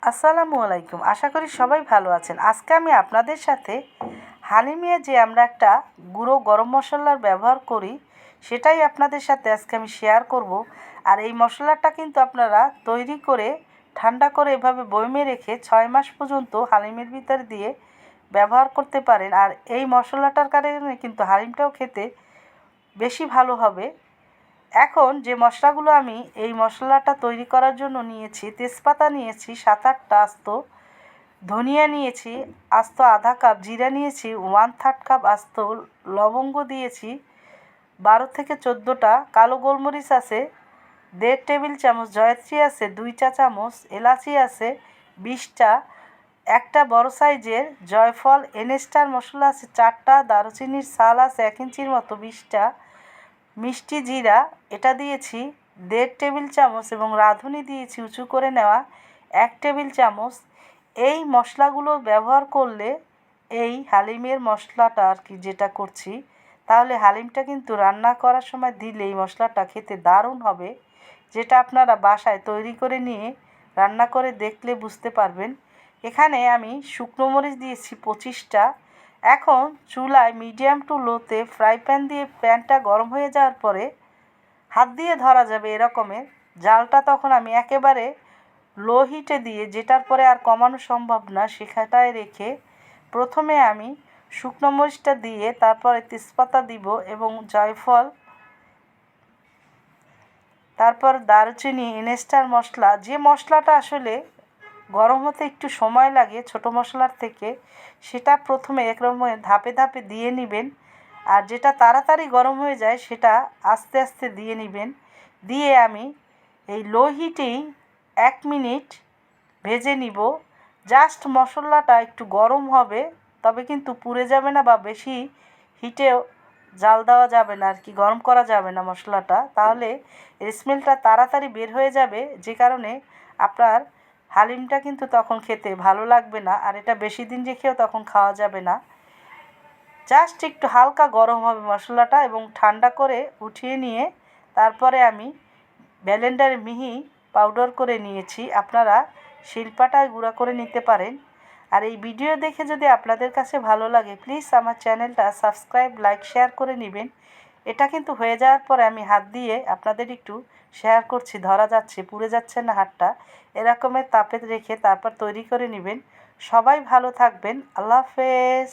আসসালামু আলাইকুম। আশা করি সবাই ভালো আছেন। আজকে আমি আপনাদের সাথে হালিমে যে আমরা একটা গুঁড়ো গরম মশলার ব্যবহার করি সেটাই আপনাদের সাথে আজকে আমি শেয়ার করব। আর এই মশলাটা কিন্তু আপনারা তৈরি করে ঠান্ডা করে এভাবে বয়মে রেখে 6 মাস পর্যন্ত হালিমের ভিতর দিয়ে ব্যবহার করতে পারেন। আর এই মশলাটার কারণে কিন্তু হালিমটাও খেতে বেশি ভালো হবে। এখন যে মশলাগুলো আমি এই মশলাটা তৈরি করার জন্য নিয়েছি, তেজপাতা নিয়েছি 7-8টা আস্ত, ধনিয়া নিয়েছি আস্ত আধা কাপ, জিরা নিয়েছি 1/3 কাপ আস্ত, লবঙ্গ দিয়েছি 12 থেকে 14টা, কালো গোলমরিচ আছে 1.5 টেবিল চামচ, জয়ত্রী আছে 2 চা চামচ, এলাচি আছে 20টা, একটা বড় সাইজের জয়ফল এনস্টার মশলা আছে 4টা, দারুচিনির ছাল আছে 1 ইঞ্চির মতো 20টা, মিষ্টি জিরা এটা দিয়েছি 1.5 টেবিল চামচ এবং রাঁধুনি দিয়েছি উঁচু করে নেওয়া 1 টেবিল চামচ। এই মশলাগুলো ব্যবহার করলে এই হালিমের মশলাটা আর কি যেটা করছি, তাহলে হালিমটা কিন্তু রান্না করার সময় দিলে এই মশলাটা খেতে দারুণ হবে, যেটা আপনারা বাসায় তৈরি করে নিয়ে রান্না করে দেখলে বুঝতে পারবেন। এখানে আমি শুকনো মরিচ দিয়েছি 25টা। এখন চুলায় মিডিয়াম টু লোতে ফ্রাই প্যান দিয়ে প্যানটা গরম হয়ে যাওয়ার পরে হাত দিয়ে ধরা যাবে এরকমের, জালটা তখন আমি একেবারে লো হিটে দিয়ে, যেটার পরে আর কমানো সম্ভব না, সেখানটায় রেখে প্রথমে আমি শুকনো মরিচটা দিয়ে তারপরে তেজপাতা দিব এবং জয়ফল, তারপর দারুচিনি, এনস্টার মশলা, যে মশলাটা আসলে গরম হতে একটু সময় লাগে ছোটো মশলার থেকে, সেটা প্রথমে একরকমের ধাপে ধাপে দিয়ে নেবেন। আর যেটা তাড়াতাড়ি গরম হয়ে যায় সেটা আস্তে আস্তে দিয়ে নেবেন। দিয়ে আমি এই লো হিটেই 1 মিনিট ভেজে নিব। জাস্ট মশলাটা একটু গরম হবে, তবে কিন্তু পুড়ে যাবে না বা বেশি হিটেও জাল দেওয়া যাবে না আর কি, গরম করা যাবে না মশলাটা, তাহলে এর স্মেলটা তাড়াতাড়ি বের হয়ে যাবে, যে কারণে আপনার হালিমটা কিন্তু তখন খেতে ভালো লাগবে না, আর এটা বেশি দিন রেখেও তখন খাওয়া যাবে না। জাস্ট একটু হালকা গরম হবে মশলাটা এবং ঠান্ডা করে উঠিয়ে নিয়ে তারপরে আমি ব্লেন্ডারে মিহি পাউডার করে নিয়েছি। আপনারা শিলপাটায় গুঁড়া করে নিতে পারেন। আর এই ভিডিও দেখে যদি আপনাদের কাছে ভালো লাগে প্লিজ আমার চ্যানেলটা সাবস্ক্রাইব, লাইক, শেয়ার করে নেবেন। এটা কিন্তু হয়ে যাওয়ার পরে আমি হাত দিয়ে আপনাদের একটু শেয়ার করছি, ধরা যাচ্ছে, পুড়ে যাচ্ছে না হাতটা, এরকমের তাপে রেখে তারপর তৈরি করে নেবেন। সবাই ভালো থাকবেন। আল্লাহ হাফেজ।